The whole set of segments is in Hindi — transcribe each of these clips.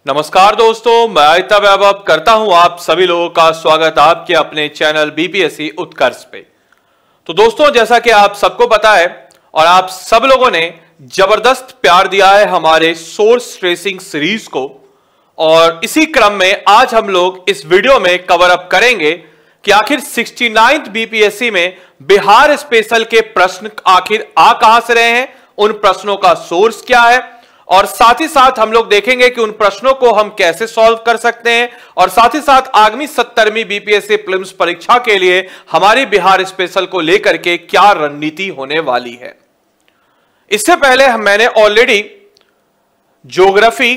नमस्कार दोस्तों, मैं आदित्य वैभव करता हूं आप सभी लोगों का स्वागत आपके अपने चैनल बीपीएससी उत्कर्ष पे। तो दोस्तों, जैसा कि आप सबको पता है और आप सब लोगों ने जबरदस्त प्यार दिया है हमारे सोर्स ट्रेसिंग सीरीज को, और इसी क्रम में आज हम लोग इस वीडियो में कवर अप करेंगे कि आखिर 69th बीपीएससी में बिहार स्पेशल के प्रश्न आखिर आ कहां से रहे हैं, उन प्रश्नों का सोर्स क्या है, और साथ ही साथ हम लोग देखेंगे कि उन प्रश्नों को हम कैसे सॉल्व कर सकते हैं, और साथ ही साथ आगामी 70वीं बीपीएससी प्रीलिम्स परीक्षा के लिए हमारी बिहार स्पेशल को लेकर के क्या रणनीति होने वाली है। इससे पहले मैंने already geography,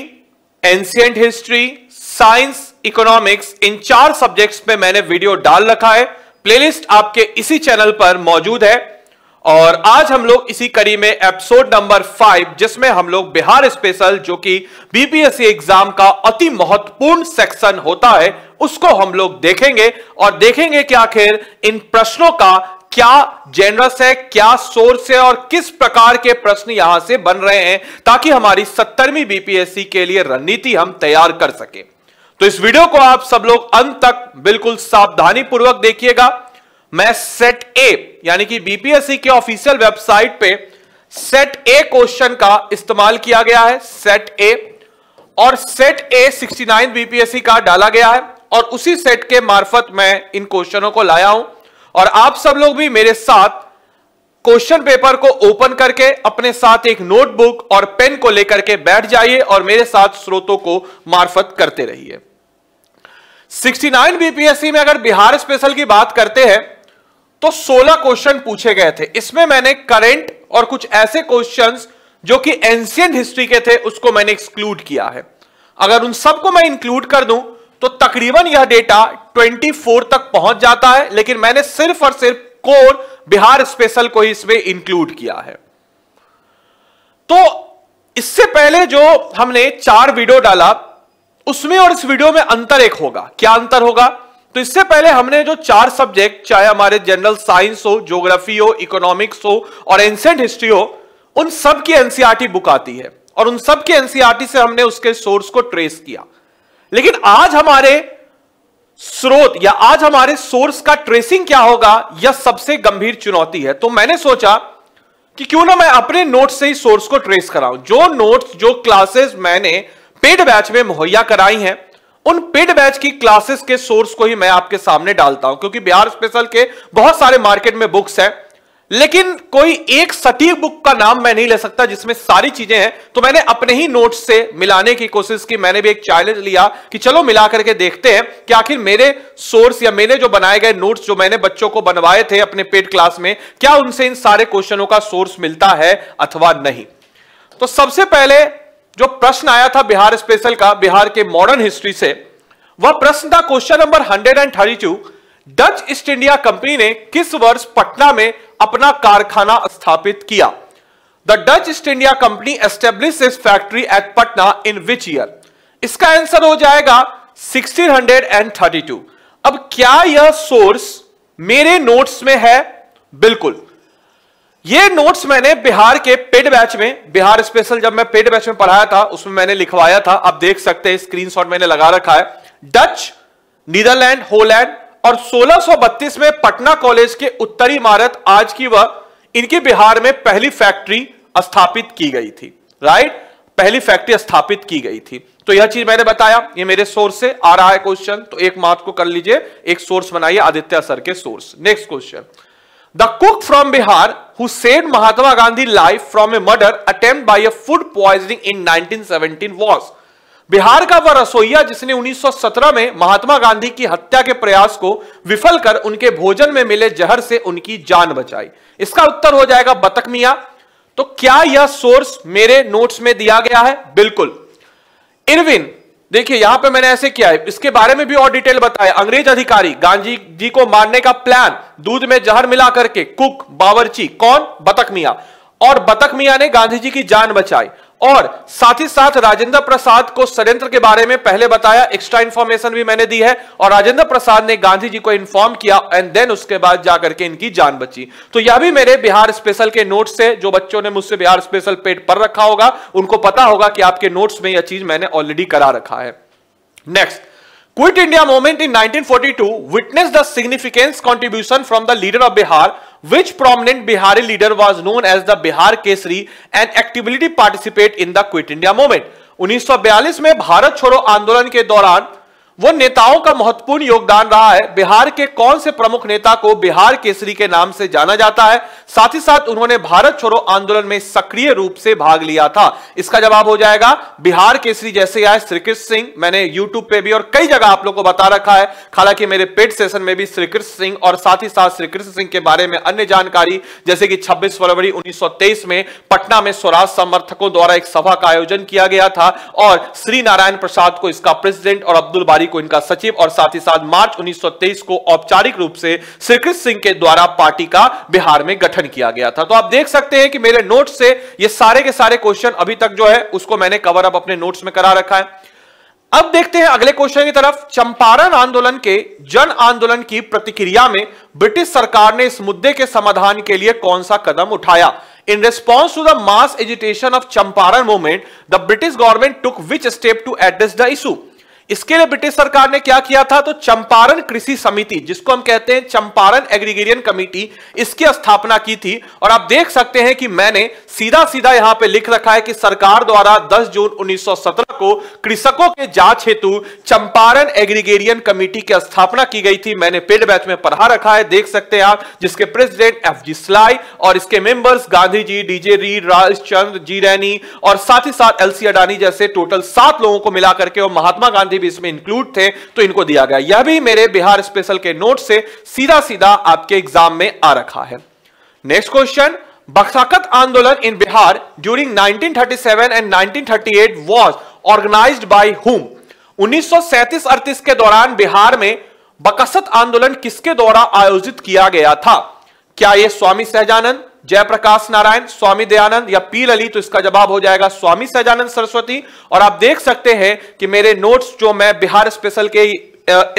ancient history, science, economics, इन 4 सब्जेक्ट्स पे मैंने वीडियो डाल रखा है। प्लेलिस्ट आपके इसी चैनल पर मौजूद है, और आज हम लोग इसी कड़ी में एपिसोड नंबर 5, जिसमें हम लोग बिहार स्पेशल, जो कि बीपीएससी एग्जाम का अति महत्वपूर्ण सेक्शन होता है, उसको हम लोग देखेंगे और देखेंगे कि आखिर इन प्रश्नों का क्या जेनरस है, क्या सोर्स है और किस प्रकार के प्रश्न यहां से बन रहे हैं, ताकि हमारी 70वीं बीपीएससी के लिए रणनीति हम तैयार कर सके। तो इस वीडियो को आप सब लोग अंत तक बिल्कुल सावधानी पूर्वक देखिएगा। मैं सेट ए यानी कि बीपीएससी के ऑफिशियल वेबसाइट पे सेट ए क्वेश्चन का इस्तेमाल किया गया है, सेट ए, और सेट ए 69 बीपीएससी का डाला गया है, और उसी सेट के मार्फत मैं इन क्वेश्चनों को लाया हूं। और आप सब लोग भी मेरे साथ क्वेश्चन पेपर को ओपन करके अपने साथ एक नोटबुक और पेन को लेकर के बैठ जाइए और मेरे साथ स्रोतों को मार्फत करते रहिए। 69 बीपीएससी में अगर बिहार स्पेशल की बात करते हैं तो 16 क्वेश्चन पूछे गए थे। इसमें मैंने करंट और कुछ ऐसे क्वेश्चंस जो कि एंशिएंट हिस्ट्री के थे उसको मैंने एक्सक्लूड किया है। अगर उन सबको मैं इंक्लूड कर दूं तो तकरीबन यह डेटा 24 तक पहुंच जाता है, लेकिन मैंने सिर्फ और सिर्फ कोर बिहार स्पेशल को ही इसमें इंक्लूड किया है। तो इससे पहले जो हमने 4 वीडियो डाला उसमें और इस वीडियो में अंतर एक होगा। क्या अंतर होगा? तो इससे पहले हमने जो 4 सब्जेक्ट, चाहे हमारे जनरल साइंस हो, ज्योग्राफी हो, इकोनॉमिक्स हो और एंशिएंट हिस्ट्री हो, उन सब की एनसीईआरटी बुक आती है और उन सब की एनसीईआरटी से हमने उसके सोर्स को ट्रेस किया। लेकिन आज हमारे स्रोत या आज हमारे सोर्स का ट्रेसिंग क्या होगा, यह सबसे गंभीर चुनौती है। तो मैंने सोचा कि क्यों ना मैं अपने नोट्स से ही सोर्स को ट्रेस कराऊं। जो नोट्स, जो क्लासेस मैंने पेड बैच में मुहैया कराई हैं, उन पेड बैच की क्लासेस के सोर्स को ही मैं आपके सामने डालता हूं, क्योंकि बिहार स्पेशल के बहुत सारे मार्केट में बुक्स हैं, लेकिन कोई एक सटीक बुक का नाम मैं नहीं ले सकता जिसमें सारी चीजें हैं। तो मैंने अपने ही नोट्स से मिलाने की कोशिश की। मैंने भी एक चैलेंज लिया कि चलो मिला करके देखते हैं कि आखिर मेरे सोर्स या मैंने जो बनाए गए नोट्स जो मैंने बच्चों को बनवाए थे अपने पेड क्लास में, क्या उनसे इन सारे क्वेश्चनों का सोर्स मिलता है अथवा नहीं। तो सबसे पहले जो प्रश्न आया था बिहार स्पेशल का, बिहार के मॉडर्न हिस्ट्री से, वह प्रश्न था question number 132। Dutch east India company ने किस वर्ष पटना में अपना कारखाना स्थापित किया? The Dutch east India company establish it's factory eight Patna in which year? इसका आंसर हो जाएगा 1632। अब क्या यह सोर्स मेरे नोट्स में है? बिल्कुल। ये नोट्स मैंने बिहार के पेड बैच में, बिहार स्पेशल जब मैं पेड बैच में पढ़ाया था उसमें मैंने लिखवाया था। आप देख सकते हैं, स्क्रीनशॉट मैंने लगा रखा है। डच, नीदरलैंड, होलैंड, और 1632 में पटना कॉलेज के उत्तरी इमारत आज की वह इनके बिहार में पहली फैक्ट्री स्थापित की गई थी। राइट, पहली फैक्ट्री स्थापित की गई थी। तो यह चीज मैंने बताया, ये मेरे सोर्स से आ रहा है क्वेश्चन, तो एक मार्क को कर लीजिए, एक सोर्स बनाइए आदित्य सर के source. Next question, the cook from Bihar who saved Mahatma Gandhi life from A murder attempt bye a food poisoning in 1917 was? Bihar का वह रसोइया जिसने 1917 में महात्मा गांधी की हत्या के प्रयास को विफल कर उनके भोजन में मिले जहर से उनकी जान बचाई। इसका उत्तर हो जाएगा बतख मियां। तो क्या यह सोर्स मेरे नोट्स में दिया गया है? बिल्कुल। इरविन, देखिए यहां पे मैंने ऐसे किया है, इसके बारे में भी और डिटेल बताया। अंग्रेज अधिकारी गांधी जी को मारने का प्लान, दूध में जहर मिला करके, कुक, बावर्ची, कौन? बतख मियां। और बतख मियां ने गांधी जी की जान बचाई। और साथ ही साथ राजेंद्र प्रसाद को षड्यंत्र के बारे में पहले बताया, एक्स्ट्रा इंफॉर्मेशन भी मैंने दी है, और राजेंद्र प्रसाद ने गांधी जी को इन्फॉर्म किया एंड देन उसके बाद जाकर के इनकी जान बची। तो यह भी मेरे बिहार स्पेशल के नोट्स से, जो बच्चों ने मुझसे बिहार स्पेशल पेड पर रखा होगा उनको पता होगा कि आपके नोट्स में यह चीज मैंने ऑलरेडी करा रखा है। Next, Quit India movement in 1942 witnessed the significant contribution from the leader of Bihar, which prominent Bihari leader was known as the Bihar Kesari and actively participate in the Quit India movement। 1942 में भारत छोड़ो आंदोलन के दौरान वो नेताओं का महत्वपूर्ण योगदान रहा है। बिहार के कौन से प्रमुख नेता को बिहार केसरी के नाम से जाना जाता है? साथ ही साथ उन्होंने भारत छोड़ो आंदोलन में सक्रिय रूप से भाग लिया था। इसका जवाब हो जाएगा बिहार केसरी। जैसे आए श्रीकृष्ण सिंह, मैंने यूट्यूब पे भी और कई जगह आप लोगों को बता रखा है, हालांकि मेरे पेड सेशन में भी श्रीकृष्ण सिंह और साथ ही साथ श्रीकृष्ण सिंह के बारे में अन्य जानकारी, जैसे कि 26 फरवरी 1923 में पटना में स्वराज समर्थकों द्वारा एक सभा का आयोजन किया गया था और श्री नारायण प्रसाद को इसका प्रेसिडेंट और अब्दुल बारी को इनका सचिव, और साथ ही साथ मार्च 1923 को औपचारिक रूप से श्रीकृष्ण सिंह के द्वारा पार्टी का बिहार में गठन किया गया था। तो आप देख सकते हैं कि मेरे नोट्स से ये सारे के सारे क्वेश्चन अभी तक जो है उसको मैंने कवर अप अपने नोट्स में करा रखा है। अब देखते हैं अगले क्वेश्चन की तरफ। चंपारण आंदोलन के जन आंदोलन की प्रतिक्रिया में ब्रिटिश सरकार ने इस मुद्दे के समाधान के लिए कौन सा कदम उठाया? In response to the mass agitation of Champaran movement, the British government took which step to address the issue? इसके लिए ब्रिटिश सरकार ने क्या किया था? तो चंपारण कृषि समिति, जिसको हम कहते हैं चंपारण एग्रीगेरियन कमेटी, इसकी स्थापना की थी। और आप देख सकते हैं कि मैंने सीधा सीधा यहां पे लिख रखा है कि सरकार द्वारा 10 जून 1917 को कृषकों के जांच हेतु चंपारण एग्रीगेरियन कमेटी की स्थापना की गई थी। मैंने पेड बैच में पढ़ा रखा है, देख सकते हैं आप, जिसके प्रेसिडेंट FG स्लाई और इसके members Gandhi ji, DJ read, Rajchandra, जी रैनी और साथ ही साथ LC अडानी जैसे टोटल 7 लोगों को मिलाकर के, और महात्मा गांधी भी इसमें इंक्लूड थे, तो इनको दिया गया। यह भी मेरे बिहार स्पेशल के नोट से सीधा सीधा आपके एग्जाम में आ रखा है। नेक्स्ट क्वेश्चन, बरसाकत आंदोलन in Bihar during 1937 and 1938 was organised by whom? 1937-38 के दौरान बिहार में बकसत आंदोलन किसके द्वारा आयोजित किया गया था? क्या यह स्वामी सहजानंद, जयप्रकाश नारायण, स्वामी दयानंद या पी ललित? तो इसका जवाब हो जाएगा स्वामी सहजानंद सरस्वती। और आप देख सकते हैं कि मेरे नोट्स जो मैं बिहार स्पेशल के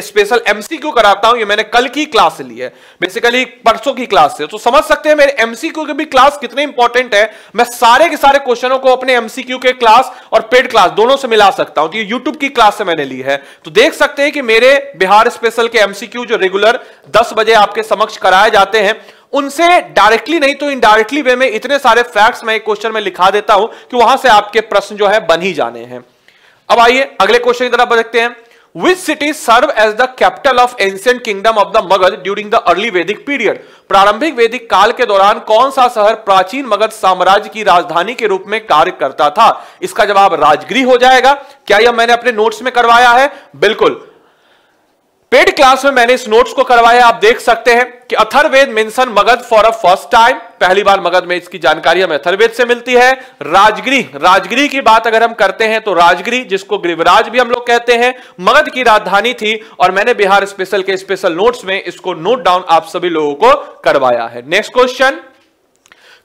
स्पेशल एमसीक्यू कराता हूं, ये मैंने कल की क्लास से ली है, बेसिकली परसों की क्लास से। तो समझ सकते हैं मेरे एमसीक्यू की भी क्लास कितने इंपॉर्टेंट है। मैं सारे के सारे क्वेश्चनों को अपने एमसीक्यू के क्लास और पेड क्लास दोनों से मिला सकता हूं। तो ये यूट्यूब की क्लास से मैंने ली है। तो देख सकते हैं कि मेरे बिहार स्पेशल के एमसीक्यू जो रेगुलर 10 बजे आपके समक्ष कराए जाते हैं, उनसे डायरेक्टली नहीं तो इनडायरेक्टली वे में इतने सारे फैक्ट्स मैं एक क्वेश्चन में लिखा देता हूं कि वहां से आपके प्रश्न जो है बन ही जाने हैं। अब आइए अगले क्वेश्चन की तरफ देखते हैं। Which city served as the capital of ancient kingdom of the Magad during the early Vedic period? प्रारंभिक वैदिक काल के दौरान कौन सा शहर प्राचीन मगध साम्राज्य की राजधानी के रूप में कार्य करता था? इसका जवाब राजगिरी हो जाएगा। क्या यह मैंने अपने नोट्स में करवाया है? बिल्कुल, पेड क्लास में मैंने इस नोट्स को करवाया। आप देख सकते हैं कि Atharvaveda mention Magadh for a first time, पहली बार मगध में इसकी जानकारी हमें अथर्ववेद से मिलती है। राजगिरी की बात अगर हम करते हैं तो राजगिरी, जिसको गिरिवराज भी हम लोग कहते हैं, मगध की राजधानी थी। और मैंने बिहार स्पेशल के स्पेशल नोट्स में इसको नोट डाउन आप सभी लोगों को करवाया है। Next question,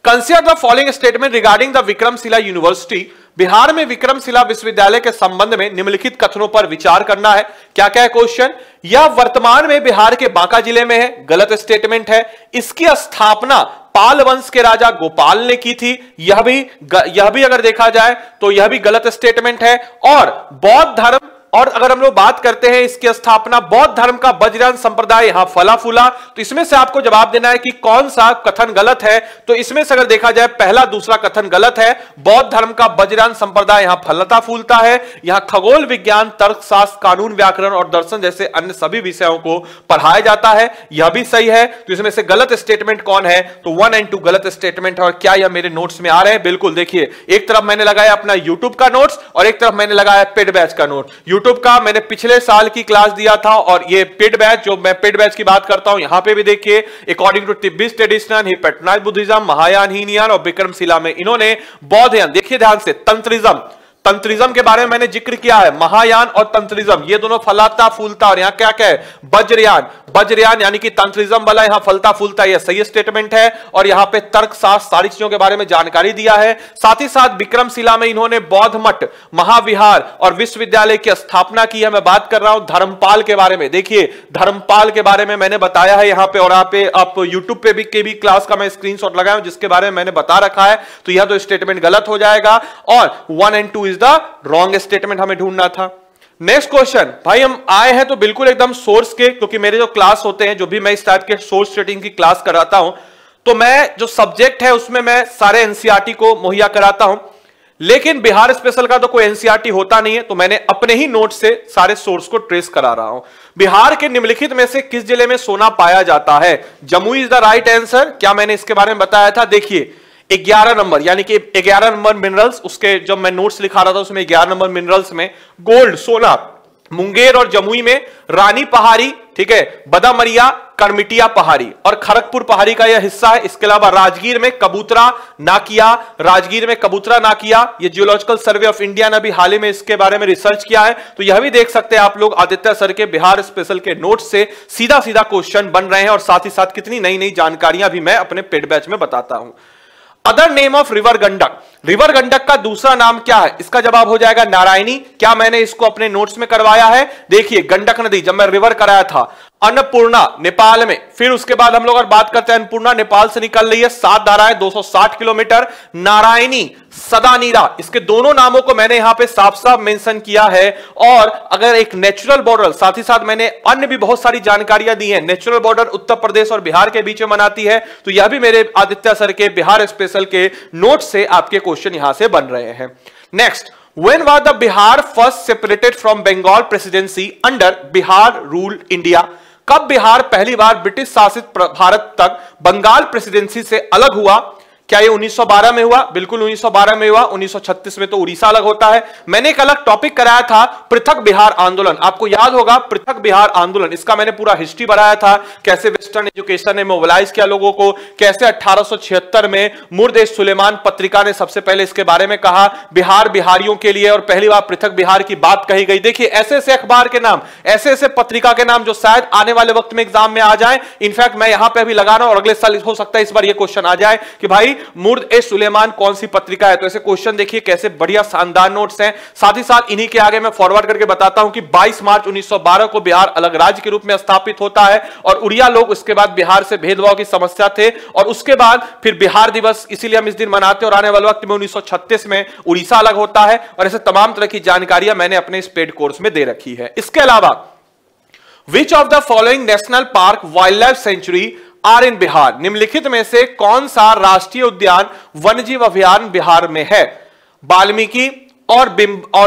consider the following statement regarding the Vikramshila university. Bihar में विक्रमशिला विश्वविद्यालय के संबंध में निम्नलिखित कथनों पर विचार करना है। क्या क्या है क्वेश्चन? यह वर्तमान में बिहार के बांका जिले में है, गलत स्टेटमेंट है। इसकी स्थापना पाल वंश के राजा गोपाल ने की थी, यह भी अगर देखा जाए तो यह भी गलत स्टेटमेंट है। और बौद्ध धर्म, और अगर हम लोग बात करते हैं इसकी स्थापना बौद्ध धर्म का वज्रयान संप्रदाय यहां फला फूला, तो इसमें से आपको जवाब देना है कि कौन सा कथन गलत है। तो इसमें से अगर देखा जाए पहला दूसरा कथन गलत है। बौद्ध धर्म का वज्रयान संप्रदाय यहां फलता फूलता है। यहां खगोल विज्ञान, तर्कशास्त्र, कानून, व्याकरण और दर्शन जैसे अन्य सभी विषयों को पढ़ाया जाता है, यह भी सही है। तो इसमें से गलत स्टेटमेंट कौन है? तो 1 और 2 गलत स्टेटमेंट है। और क्या यह मेरे नोट्स में आ रहे हैं? बिल्कुल, देखिए एक तरफ मैंने लगाया अपना यूट्यूब का नोट्स और एक तरफ मैंने लगाया पेड बैच का नोट। यूट्यूब का मैंने पिछले साल की क्लास दिया था, और ये पेड बैच, जो मैं पेड बैच की बात करता हूं, यहां पे भी देखिए अकॉर्डिंग टू तिब्बत ट्रेडिशन, हिपैटनाइज बुद्धिज्म, महायान, हीनयान और विक्रमशिला में इन्होंने बौद्ध यान, देखिए ध्यान से, तंत्रिज्म, तंत्रिज्म के बारे में मैंने जिक्र किया है, महायान और तंत्रिज्म ये दोनों फलाता फूलता, और यहां क्या क्या है, वज्रयान, वज्रयान यानी कि तंत्रिज्म वाला यहां फलता फूलता, यह सही स्टेटमेंट है। और यहां पे तर्कशास्त्र सारी चीजों के बारे में जानकारी दिया है। साथ ही साथ विक्रमशिला में इन्होंने बौद्ध मठ, महाविहार और विश्वविद्यालय की स्थापना की है। मैं बात कर रहा हूं धर्मपाल के बारे में। देखिए धर्मपाल के बारे में मैंने बताया है यहां पे, और आप यूट्यूब पे भी क्लास का मैं स्क्रीनशॉट लगाया हूं जिसके बारे में मैंने बता रखा है। तो यह तो स्टेटमेंट गलत हो जाएगा, और 1 और 2 इज द रॉन्ग स्टेटमेंट हमें ढूंढना था। नेक्स्ट क्वेश्चन, भाई हम आए हैं तो बिल्कुल एकदम सोर्स के, क्योंकि मेरे जो क्लास होते हैं, जो भी मैं इस टाइप के सोर्स ट्रेडिंग की क्लास कराता हूं, तो मैं जो सब्जेक्ट है उसमें मैं सारे एनसीईआरटी को मुहैया कराता हूं। लेकिन बिहार स्पेशल का तो कोई एनसीईआरटी होता नहीं है, तो मैंने अपने ही नोट से सारे सोर्स को ट्रेस करा रहा हूं। बिहार के निम्नलिखित में से किस जिले में सोना पाया जाता है? Jamui is the right answer. क्या मैंने इसके बारे में बताया था? देखिए 11 नंबर, यानी कि 11 नंबर मिनरल्स, उसके जब मैं नोट्स लिखा रहा था उसमें 11 नंबर मिनरल्स में गोल्ड, सोना मुंगेर और जमुई में रानी पहाड़ी, ठीक है, बदामरिया, करमिटिया पहाड़ी और खड़गपुर पहाड़ी का यह हिस्सा है। इसके अलावा राजगीर में कबूतरा नाकिया, राजगीर में कबूतरा नाकिया, ये जियोलॉजिकल सर्वे ऑफ इंडिया ने भी हाल ही में इसके बारे में रिसर्च किया है। तो यह भी देख सकते हैं आप लोग आदित्य सर के बिहार स्पेशल के नोट से सीधा सीधा क्वेश्चन बन रहे हैं, और साथ ही साथ कितनी नई नई जानकारियां भी मैं अपने पेड बैच में बताता हूं। Other name of river Gandak, river Gandak का दूसरा नाम क्या है? इसका जवाब हो जाएगा नारायणी। क्या मैंने इसको अपने नोट्स में करवाया है? देखिए गंडक नदी जब मैं रिवर कराया था, अन्नपूर्णा नेपाल में, फिर उसके बाद हम लोग अगर बात करते हैं, अन्नपूर्णा नेपाल से निकल रही है, 7 धाराएं 260 किलोमीटर, नारायणी सदानीरा, इसके दोनों नामों को मैंने यहां पे साफ साफ मेंशन किया है। और अगर एक नेचुरल बॉर्डर, साथ ही साथ मैंने अन्य भी बहुत सारी जानकारियां दी हैं, नेचुरल बॉर्डर उत्तर प्रदेश और बिहार के बीच में बनाती है, तो यह भी मेरे आदित्य सर के बिहार स्पेशल के नोट से आपके क्वेश्चन यहां से बन रहे हैं। Next, when was the Bihar first separated from Bengal presidency under Bihar rule India? कब बिहार पहली बार ब्रिटिश शासित भारत तक बंगाल प्रेसिडेंसी से अलग हुआ? क्या ये 1912 में हुआ? बिल्कुल 1912 में हुआ। 1936 में तो उड़ीसा अलग होता है। मैंने एक अलग टॉपिक कराया था, पृथक बिहार आंदोलन, आपको याद होगा पृथक बिहार आंदोलन, इसका मैंने पूरा हिस्ट्री बनाया था, कैसे वेस्टर्न एजुकेशन ने मोबिलाइज किया लोगों को, कैसे 1876 में मुर्द सुलेमान पत्रिका ने सबसे पहले इसके बारे में कहा बिहार बिहारियों के लिए, और पहली बार पृथक बिहार की बात कही गई। देखिए ऐसे ऐसे अखबार के नाम, ऐसे ऐसे पत्रिका के नाम जो शायद आने वाले वक्त में एग्जाम में आ जाए। इनफैक्ट मैं यहां पर अभी लगा रहा हूं, और अगले साल हो सकता है इस बार यह क्वेश्चन आ जाए कि भाई मुर्द-ए-सुलेमान कौन सी पत्रिका है। तो ऐसे क्वेश्चन देखिए कैसे बढ़िया शानदार नोट्स हैं। साथ ही साथ इन्हीं के आगे मैं फॉरवर्ड करके बताता हूं कि 22 मार्च 1912 को बिहार अलग राज्य के रूप में स्थापित होता है, और उड़िया लोग उसके बाद बिहार से भेदभाव की समस्या थे, और उसके बाद फिर बिहार दिवस इसीलिए हम इस दिन मनाते हैं, और आने वाले वक्त में 1936 में उड़ीसा अलग होता है। और ऐसे तमाम तरह की जानकारियां मैंने अपने इस पेड कोर्स में दे रखी है। इसके अलावा which of the following national park wildlife sanctuary are in Bihar, निम्नलिखित में से कौन सा राष्ट्रीय उद्यान वन्यजीव अभयारण्य बिहार में है? वाल्मीकि और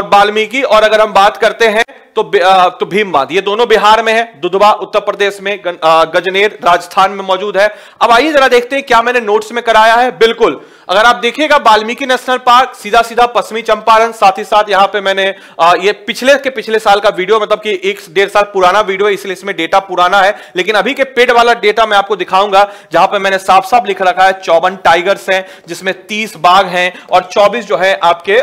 वाल्मीकि, और अगर हम बात करते हैं तो भीमबांध, ये दोनों बिहार में है। दुधवा उत्तर प्रदेश में, गजनेर राजस्थान में मौजूद है। अब आइए जरा देखते हैं क्या मैंने नोट्स में कराया है। बिल्कुल अगर आप देखिएगा वाल्मीकि नेशनल पार्क सीधा सीधा पश्चिमी चंपारण, साथ ही साथ यहां पे मैंने ये पिछले साल का वीडियो, मतलब कि 1-1.5 साल पुराना वीडियो है, इसलिए इसमें डेटा पुराना है, लेकिन अभी के पेड वाला डेटा मैं आपको दिखाऊंगा, जहां पे मैंने साफ साफ लिख रखा है 54 टाइगर्स हैं, जिसमें 30 बाघ हैं और 24 जो है आपके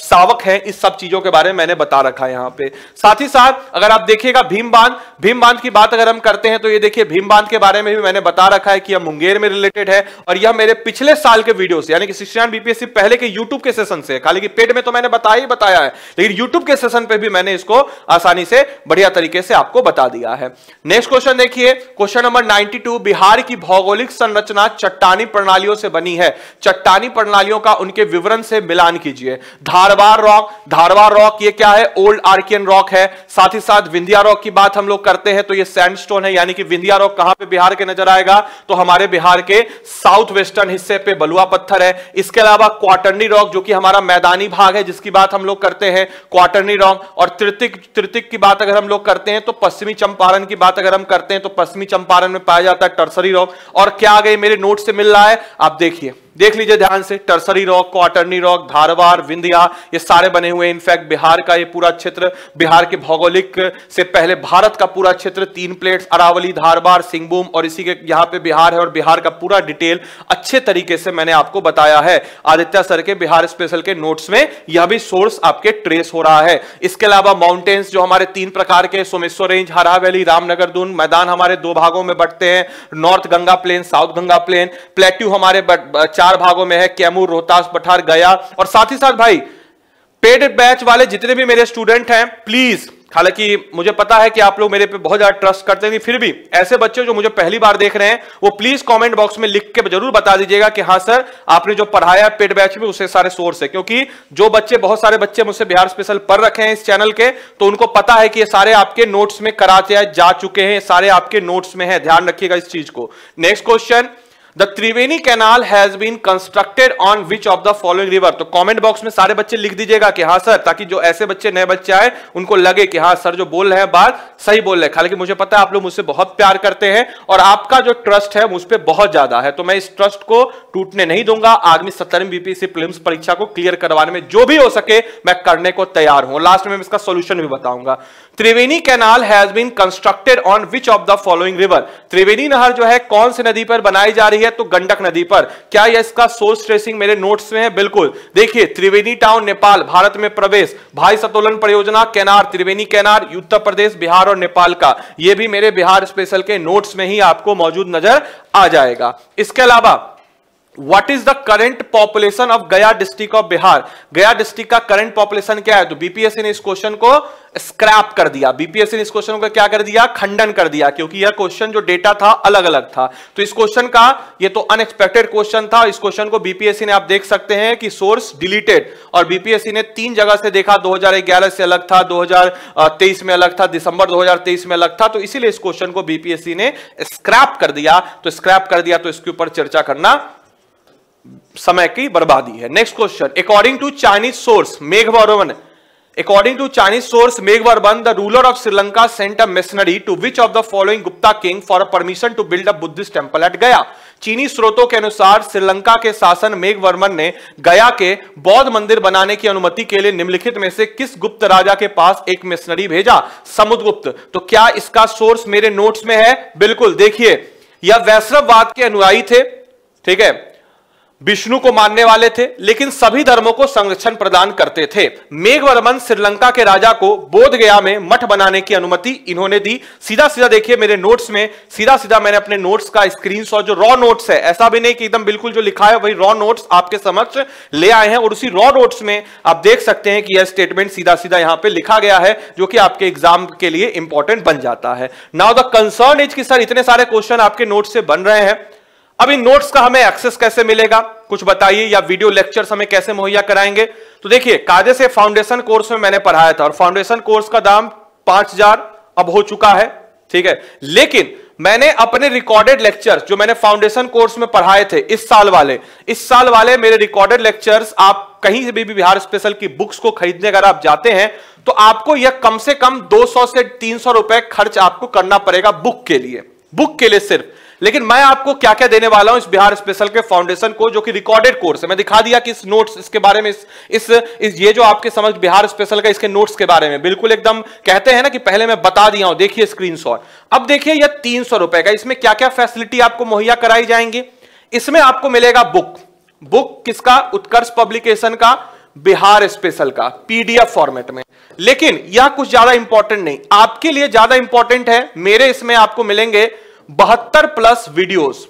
शावक हैं। इस सब चीजों के बारे में मैंने बता रखा है यहां पे। साथ ही साथ अगर आप देखिएगा भीम बांध की बात अगर हम करते हैं, तो ये देखिए भीम बांध के बारे में भी मैंने बता रखा है कि यह मुंगेर में रिलेटेड है, और यह मेरे पिछले साल के वीडियो से, यानी कि 69 बीपीएससी पहले के यूट्यूब के सेशन से, हालांकि पेड में तो मैंने बताया है, लेकिन यूट्यूब के सेशन पे भी मैंने इसको आसानी से बढ़िया तरीके से आपको बता दिया है। नेक्स्ट क्वेश्चन देखिए, क्वेश्चन नंबर 92, बिहार की भौगोलिक संरचना चट्टानी प्रणालियों से बनी है। चट्टानी प्रणालियों का उनके विवरण से मिलान कीजिए। धारवार रॉक ये क्या है? ओल्ड आर्कियन रॉक है। साथ ही साथ विंध्या रॉक की बात हम लोग करते हैं तो ये सैंडस्टोन है, यानी कि विंध्या रॉक कहां पे बिहार के नजर आएगा? तो हमारे बिहार के साउथ वेस्टर्न हिस्से पे बलुआ पत्थर है। इसके अलावा क्वार्टरनी रॉक जो कि हमारा मैदानी भाग है, जिसकी बात हम लोग करते हैं, क्वार्टरनी रॉक। और तृतिक की बात अगर हम लोग करते हैं तो पश्चिमी चंपारण की बात अगर हम करते हैं तो पश्चिमी चंपारण में पाया जाता है टर्सरी रॉक। और क्या आगे मेरे नोट से मिल रहा है आप देखिए, देख लीजिए ध्यान से, tertiary rock, quaternary rock, Dharwar, Vindhya, ये सारे बने हुए हैं। इनफैक्ट बिहार का ये पूरा क्षेत्र, बिहार के भौगोलिक से पहले भारत का पूरा क्षेत्र 3 प्लेट्स, अरावली, धारवाड़, सिंहभूम और इसी के यहाँ पे बिहार है, और बिहार का पूरा डिटेल अच्छे तरीके से मैंने आपको बताया है। आदित्य सर के बिहार स्पेशल के नोट्स में यह भी सोर्स आपके ट्रेस हो रहा है। इसके अलावा माउंटेन्स जो हमारे 3 प्रकार के, सोमेश्वर रेंज, हरा वैली, रामनगर दून, मैदान हमारे 2 भागों में बंटते हैं, north Ganga plain, south Ganga plain, plateau हमारे 4 भागों में है, कैमूर, रोहतास, पठार, गया। और साथ ही साथ भाई पेड बैच वाले जितने भी मेरे स्टूडेंट हैं, प्लीज, हालांकि मुझे पता है कि आप लोग मेरे पे बहुत ज्यादा ट्रस्ट करते हैं, फिर भी ऐसे बच्चे जो मुझे पहली बार देख रहे हैं वो प्लीज कमेंट बॉक्स में लिख के जरूर बता दीजिएगा कि हाँ सर आपने जो पढ़ाया पेड बैच में उससे सारे सोर्स है। क्योंकि जो बच्चे, बहुत सारे बच्चे मुझसे बिहार स्पेशल पढ़ रखे हैं इस चैनल के, तो उनको पता है कि ये सारे आपके नोट्स में कराते जा चुके हैं, सारे आपके नोट्स में है, ध्यान रखिएगा इस चीज को। Next question, the Triveni canal has been constructed on which of the following river. तो कमेंट बॉक्स में सारे बच्चे लिख दीजिएगा कि हाँ सर, ताकि जो ऐसे बच्चे, नए बच्चे आए, उनको लगे कि हाँ सर जो बोल रहे हैं बात सही बोल रहे हैं। हालांकि मुझे पता है आप लोग मुझसे बहुत प्यार करते हैं और आपका जो ट्रस्ट है मुझ पर बहुत ज्यादा है, तो मैं इस ट्रस्ट को टूटने नहीं दूंगा। आगामी 17वीं बीपीएससी प्रीलिम्स परीक्षा को क्लियर करवाने में जो भी हो सके मैं करने को तैयार हूं। लास्ट में इसका सोल्यूशन भी बताऊंगा। Triveni canal has been constructed on which of the following river. Triveni नहर जो है कौन सी नदी पर बनाई जा रही है? तो गंडक नदी पर। क्या यह इसका सोर्स ट्रेसिंग मेरे नोट्स में है? बिल्कुल। देखिए, त्रिवेणी टाउन नेपाल, भारत में प्रवेश, भाई सतोलन परियोजना, कैनार, त्रिवेणी कैनार, उत्तर प्रदेश, बिहार और नेपाल का, यह भी मेरे बिहार स्पेशल के नोट्स में ही आपको मौजूद नजर आ जाएगा। इसके अलावा What is the current population of गया डिस्ट्रिक्ट ऑफ बिहार? गया डिस्ट्रिक्ट का करंट पॉपुलेशन क्या है? तो बीपीएससी ने इस क्वेश्चन को स्क्रैप कर दिया। बीपीएससी ने इस क्वेश्चन को क्या कर दिया? खंडन कर दिया, क्योंकि यह क्वेश्चन जो डेटा था अलग अलग था। तो इस क्वेश्चन का, ये तो अनएक्सपेक्टेड क्वेश्चन था। इस क्वेश्चन को बीपीएससी ने, आप देख सकते हैं कि सोर्स डिलीटेड, और बीपीएससी ने 3 जगह से देखा। 2011 से अलग था, 2023 में अलग था, दिसंबर 2023 में अलग था। तो इसीलिए इस क्वेश्चन को बीपीएससी ने स्क्रैप कर दिया। तो स्क्रैप कर दिया तो इसके ऊपर चर्चा करना समय की बर्बादी है। Next question, according to Chinese source Meghavarman, according to Chinese source Meghavarman, the ruler of Sri Lanka sent a missionary to which of the following Gupta king for a permission to build a Buddhist temple at Gaya. चीनी स्रोतों के अनुसार श्रीलंका के शासन मेघवर्मन ने गया के बौद्ध मंदिर बनाने की अनुमति के लिए निम्नलिखित में से किस गुप्त राजा के पास एक मिशनरी भेजा? समुद्रगुप्त। तो क्या इसका सोर्स मेरे नोट्स में है? बिल्कुल। देखिए, यह वैष्णववाद के अनुयायी थे, ठीक है, विष्णु को मानने वाले थे, लेकिन सभी धर्मों को संरक्षण प्रदान करते थे। मेघवर्मन श्रीलंका के राजा को बोध गया में मठ बनाने की अनुमति इन्होंने दी। सीधा सीधा देखिए मेरे नोट्स में, सीधा सीधा मैंने अपने नोट्स का स्क्रीनशॉट, जो रॉ नोट्स है, ऐसा भी नहीं कि एकदम बिल्कुल जो लिखा है वही रॉ नोट्स आपके समक्ष ले आए हैं, और उसी रॉ नोट्स में आप देख सकते हैं कि यह स्टेटमेंट सीधा सीधा यहां पर लिखा गया है, जो कि आपके एग्जाम के लिए इंपॉर्टेंट बन जाता है। नाउ द कंसर्न इज कि सर इतने सारे क्वेश्चन आपके नोट्स से बन रहे हैं, अब इन नोट्स का हमें एक्सेस कैसे मिलेगा? कुछ बताइए, या वीडियो लेक्चर्स हमें कैसे मुहैया कराएंगे? तो देखिए, कायदे से फाउंडेशन कोर्स में मैंने पढ़ाया था, और फाउंडेशन कोर्स का दाम 5000 अब हो चुका है, ठीक है। लेकिन मैंने अपने रिकॉर्डेड लेक्चर्स जो मैंने फाउंडेशन कोर्स में पढ़ाए थे इस साल वाले मेरे रिकॉर्डेड लेक्चर्स, आप कहीं से भी बिहार स्पेशल की बुक्स को खरीदने अगर आप जाते हैं तो आपको यह कम से कम 200 से 300 रुपए खर्च आपको करना पड़ेगा बुक के लिए सिर्फ। लेकिन मैं आपको क्या क्या देने वाला हूं इस बिहार स्पेशल के फाउंडेशन को, जो कि रिकॉर्डेड कोर्स है। मैं दिखा दिया कि इस नोट्स, इसके बारे में, ये जो आपके समझ बिहार स्पेशल का, इसके नोट्स के बारे में बिल्कुल एकदम कहते हैं ना कि पहले मैं बता दिया हूं। देखिए स्क्रीनशॉट। अब देखिए यह 300 रुपए का, इसमें क्या क्या फैसिलिटी आपको मुहैया कराई जाएंगी? इसमें आपको मिलेगा बुक किसका? उत्कर्ष पब्लिकेशन का, बिहार स्पेशल का, पीडीएफ फॉर्मेट में। लेकिन यह कुछ ज्यादा इंपॉर्टेंट नहीं, आपके लिए ज्यादा इंपॉर्टेंट है, मेरे इसमें आपको मिलेंगे 72 प्लस वीडियोस,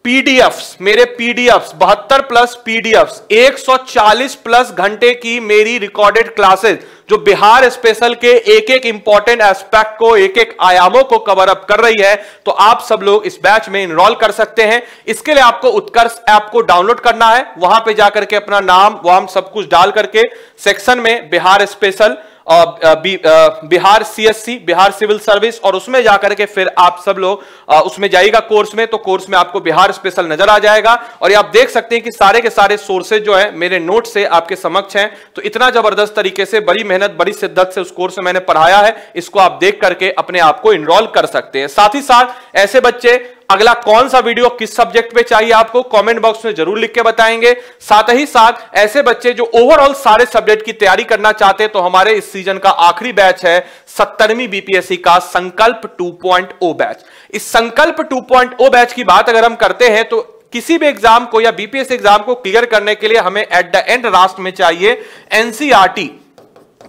पीडीएफ्स, मेरे पीडीएफ्स 72 प्लस पीडीएफ्स, 140 प्लस घंटे की मेरी रिकॉर्डेड क्लासेस, जो बिहार स्पेशल के एक एक इंपॉर्टेंट एस्पेक्ट को, एक एक आयामों को कवर अप कर रही है। तो आप सब लोग इस बैच में इनरोल कर सकते हैं। इसके लिए आपको उत्कर्ष ऐप को डाउनलोड करना है, वहां पे जाकर के अपना नाम वाम सब कुछ डाल करके सेक्शन में Bihar special, Bihar CSC, Bihar civil service, और उसमें जाकर के फिर आप सब लोग उसमें जाइएगा कोर्स में, तो कोर्स में आपको बिहार स्पेशल नजर आ जाएगा। और ये आप देख सकते हैं कि सारे के सारे सोर्सेज जो है मेरे नोट से आपके समक्ष हैं। तो इतना जबरदस्त तरीके से, बड़ी मेहनत, बड़ी शिद्दत से उस कोर्स में मैंने पढ़ाया है, इसको आप देख करके अपने आप को इनरोल कर सकते हैं। साथ ही साथ ऐसे बच्चे अगला कौन सा वीडियो किस सब्जेक्ट पे चाहिए आपको कमेंट बॉक्स में जरूर लिख के बताएंगे। साथ ही साथ ऐसे बच्चे जो ओवरऑल सारे सब्जेक्ट की तैयारी करना चाहते हैं तो हमारे इस सीजन का आखिरी बैच है 70वीं बीपीएससी का संकल्प 2.0 बैच। इस संकल्प 2.0 बैच की बात अगर हम करते हैं तो किसी भी एग्जाम को या बीपीएससी एग्जाम को क्लियर करने के लिए हमें एट द एंड लास्ट में चाहिए एनसीईआरटी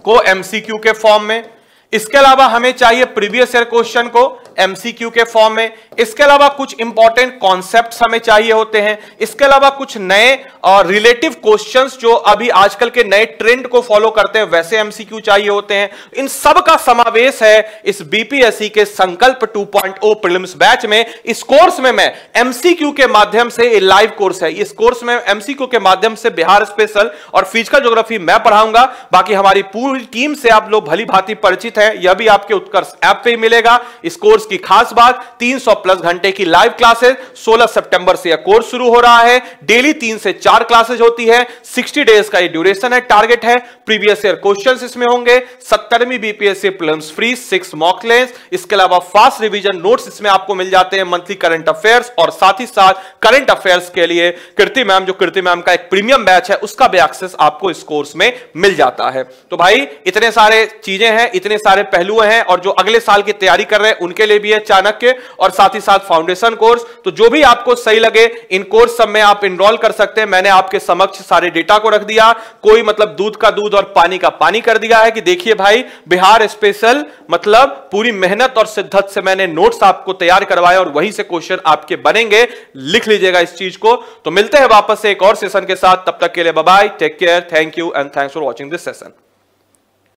को एमसीक्यू के फॉर्म में, इसके अलावा हमें चाहिए प्रीवियस ईयर क्वेश्चन को एमसीक्यू के फॉर्म में, इसके अलावा कुछ इंपॉर्टेंट कॉन्सेप्ट्स हमें चाहिए होते हैं, इसके अलावा कुछ नए और रिलेटिव क्वेश्चंस जो अभी आजकल के नए ट्रेंड को फॉलो करते हैं वैसे एमसीक्यू चाहिए होते हैं। इन सब का समावेश है इस बीपीएससी के संकल्प 2.0 प्रीलिम्स बैच में। इस कोर्स में मैं एमसीक्यू के माध्यम से, लाइव कोर्स है, इस कोर्स में एमसीक्यू के माध्यम से बिहार स्पेशल और फिजिकल ज्योग्राफी मैं पढ़ाऊंगा। बाकी हमारी पूरी टीम से आप लोग भली भांति परिचित है, यह भी आपके उत्कर्ष ऐप पे ही मिलेगा। इस कोर्स की खास बात 300 प्लस घंटे की लाइव क्लासेस, 16 सितंबर से यह कोर्स शुरू हो रहा है। डेली 3 से 4 क्लासेस होती है, 60 डेज का ये ड्यूरेशन है, टारगेट है। प्रीवियस ईयर क्वेश्चंस इसमें होंगे, 70वीं BPSC prelims free 6 mock test, इसके अलावा फास्ट रिवीजन नोट्स इसमें आपको मिल जाते हैं, मंथली करंट अफेयर्स और साथ ही साथ करंट अफेयर्स के लिए कीर्ति मैम, जो कीर्ति मैम का एक प्रीमियम बैच है उसका भी एक्सेस आपको इस कोर्स में मिल जाता है। तो भाई इतने सारे चीजें हैं, इतने सारे पहलू हैं और जो अगले साल की तैयारी कर रहे हैं उनके लिए भी है चाणक्य और साथ ही साथ फाउंडेशन कोर्स। तो जो भी आपको सही लगे इन कोर्स सब में आप इनरोल कर सकते हैं। मैंने आपके समक्ष सारे डेटा को रख दिया, कोई मतलब दूध का दूध और पानी का पानी कर दिया है कि देखिए भाई बिहार स्पेशल मतलब पूरी मेहनत और शिद्दत से मैंने नोट्स आपको तैयार करवाए और वहीं से क्वेश्चन आपके बनेंगे। लिख लीजिएगा इस चीज को। तो मिलते हैं वापस से एक और सेशन के साथ, तब तक के लिए bye bye, take care, thank you and thanks for watching this session.